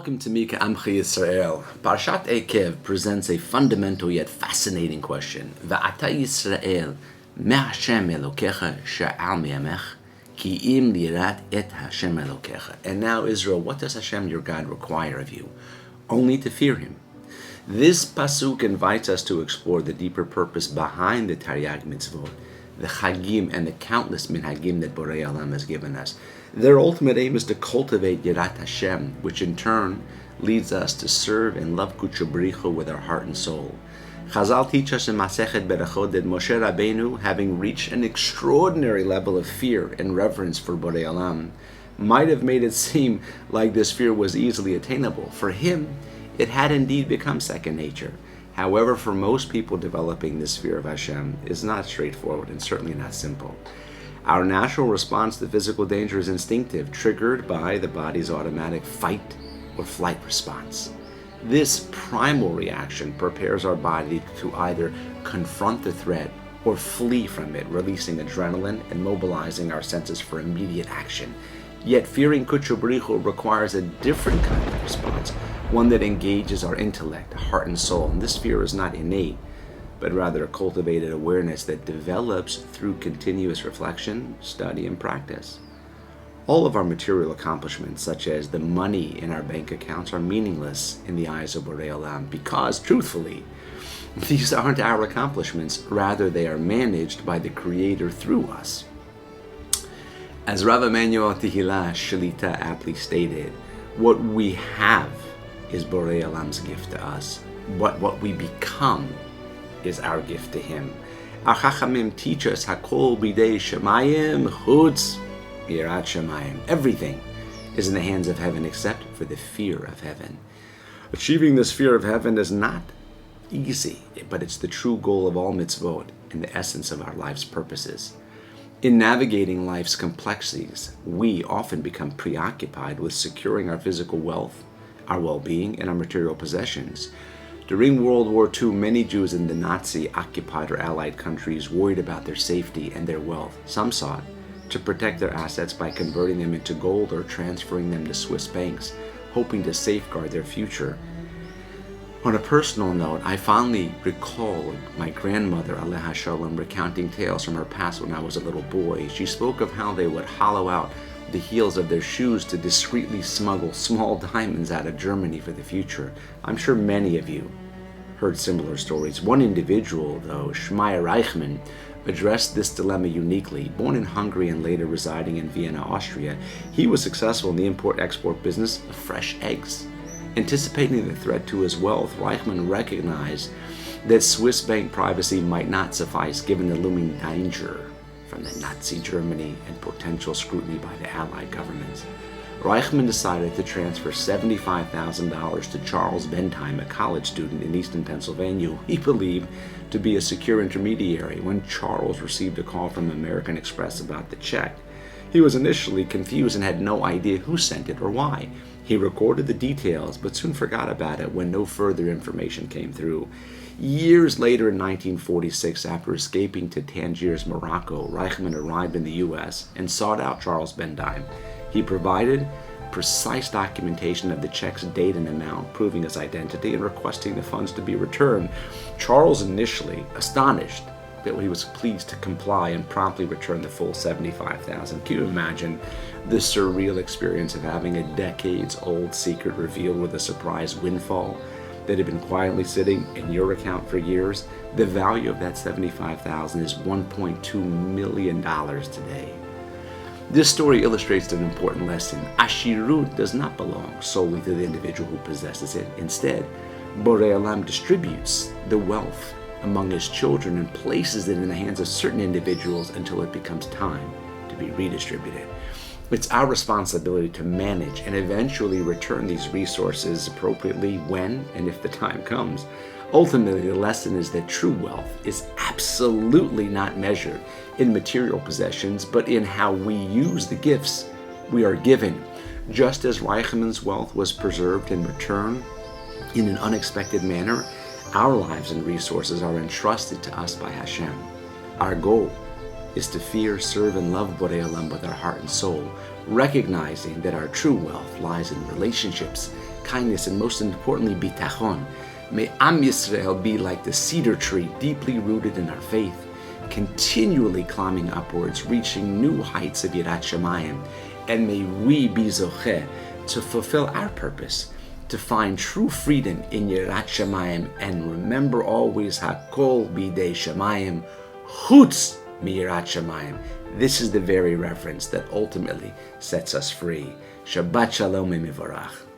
Welcome to Mika Amchi Yisrael. Parashat Eikev presents a fundamental yet fascinating question. Va'ata Yisrael, me Hashem Elokecha she'al mi'amech, ki im lirat et Hashem Elokecha. And now Israel, what does Hashem your God require of you? Only to fear Him. This pasuk invites us to explore the deeper purpose behind the Taryag mitzvot, the Chagim and the countless minhagim that Borei Olam has given us. Their ultimate aim is to cultivate Yirat Hashem, which in turn leads us to serve and love Kudsha B'richa with our heart and soul. Chazal teach us in Masechet Berachot that Moshe Rabbeinu, having reached an extraordinary level of fear and reverence for Borei Olam, might have made it seem like this fear was easily attainable. For him, it had indeed become second nature. However, for most people, developing this fear of Hashem is not straightforward and certainly not simple. Our natural response to physical danger is instinctive, triggered by the body's automatic fight or flight response. This primal reaction prepares our body to either confront the threat or flee from it, releasing adrenaline and mobilizing our senses for immediate action. Yet fearing Kudsha B'richa requires a different kind of response, one that engages our intellect, heart, and soul. And this fear is not innate, but rather a cultivated awareness that develops through continuous reflection, study, and practice. All of our material accomplishments, such as the money in our bank accounts, are meaningless in the eyes of Borei Olam because, truthfully, these aren't our accomplishments. Rather, they are managed by the Creator through us. As Rav Emanuel Tehillah Shalita aptly stated, what we have is Borei Olam's gift to us. What we become is our gift to Him. Our Chachamim teach us Hakol bidei Shemayim chutz yirat Shemayim. Everything is in the hands of heaven except for the fear of heaven. Achieving this fear of heaven is not easy, but it's the true goal of all mitzvot and the essence of our life's purposes. In navigating life's complexities, we often become preoccupied with securing our physical wealth, our well-being, and our material possessions. During World War II, many Jews in the Nazi-occupied or Allied countries worried about their safety and their wealth. Some sought to protect their assets by converting them into gold or transferring them to Swiss banks, hoping to safeguard their future. On a personal note, I fondly recall my grandmother, Aleha Shalom, recounting tales from her past when I was a little boy. She spoke of how they would hollow out the heels of their shoes to discreetly smuggle small diamonds out of Germany for the future. I'm sure many of you heard similar stories. One individual, though, Shmaya Reichman, addressed this dilemma uniquely. Born in Hungary and later residing in Vienna, Austria, he was successful in the import-export business of fresh eggs. Anticipating the threat to his wealth, Reichman recognized that Swiss bank privacy might not suffice given the looming danger from the Nazi Germany and potential scrutiny by the Allied governments. Reichman decided to transfer $75,000 to Charles Bentheim, a college student in eastern Pennsylvania, who he believed to be a secure intermediary. When Charles received a call from American Express about the check, he was initially confused and had no idea who sent it or why. He recorded the details, but soon forgot about it when no further information came through. Years later, in 1946, after escaping to Tangiers, Morocco, Reichman arrived in the U.S. and sought out Charles Bentheim. He provided precise documentation of the check's date and amount, proving his identity and requesting the funds to be returned. Charles, initially astonished, but he was pleased to comply and promptly return the full $75,000. Can you imagine the surreal experience of having a decades-old secret revealed with a surprise windfall that had been quietly sitting in your account for years? The value of that $75,000 is $1.2 million today. This story illustrates an important lesson. Ashirut does not belong solely to the individual who possesses it. Instead, Borei Olam distributes the wealth among his children and places it in the hands of certain individuals until it becomes time to be redistributed. It's our responsibility to manage and eventually return these resources appropriately when and if the time comes. Ultimately, the lesson is that true wealth is absolutely not measured in material possessions, but in how we use the gifts we are given. Just as Reichman's wealth was preserved and returned in an unexpected manner, our lives and resources are entrusted to us by Hashem. Our goal is to fear, serve, and love Borei Olam with our heart and soul, recognizing that our true wealth lies in relationships kindness, and most importantly, bitachon. May Am Yisrael be like the cedar tree, deeply rooted in our faith, continually climbing upwards, reaching new heights of Yirat Shamayim. And may we be zocheh to fulfill our purpose, to find true freedom in Yirat Shamayim, and remember always Hakol Bidei Shamayim, Chutz Miyirat Shamayim. This is the very reference that ultimately sets us free. Shabbat Shalom Mivorach.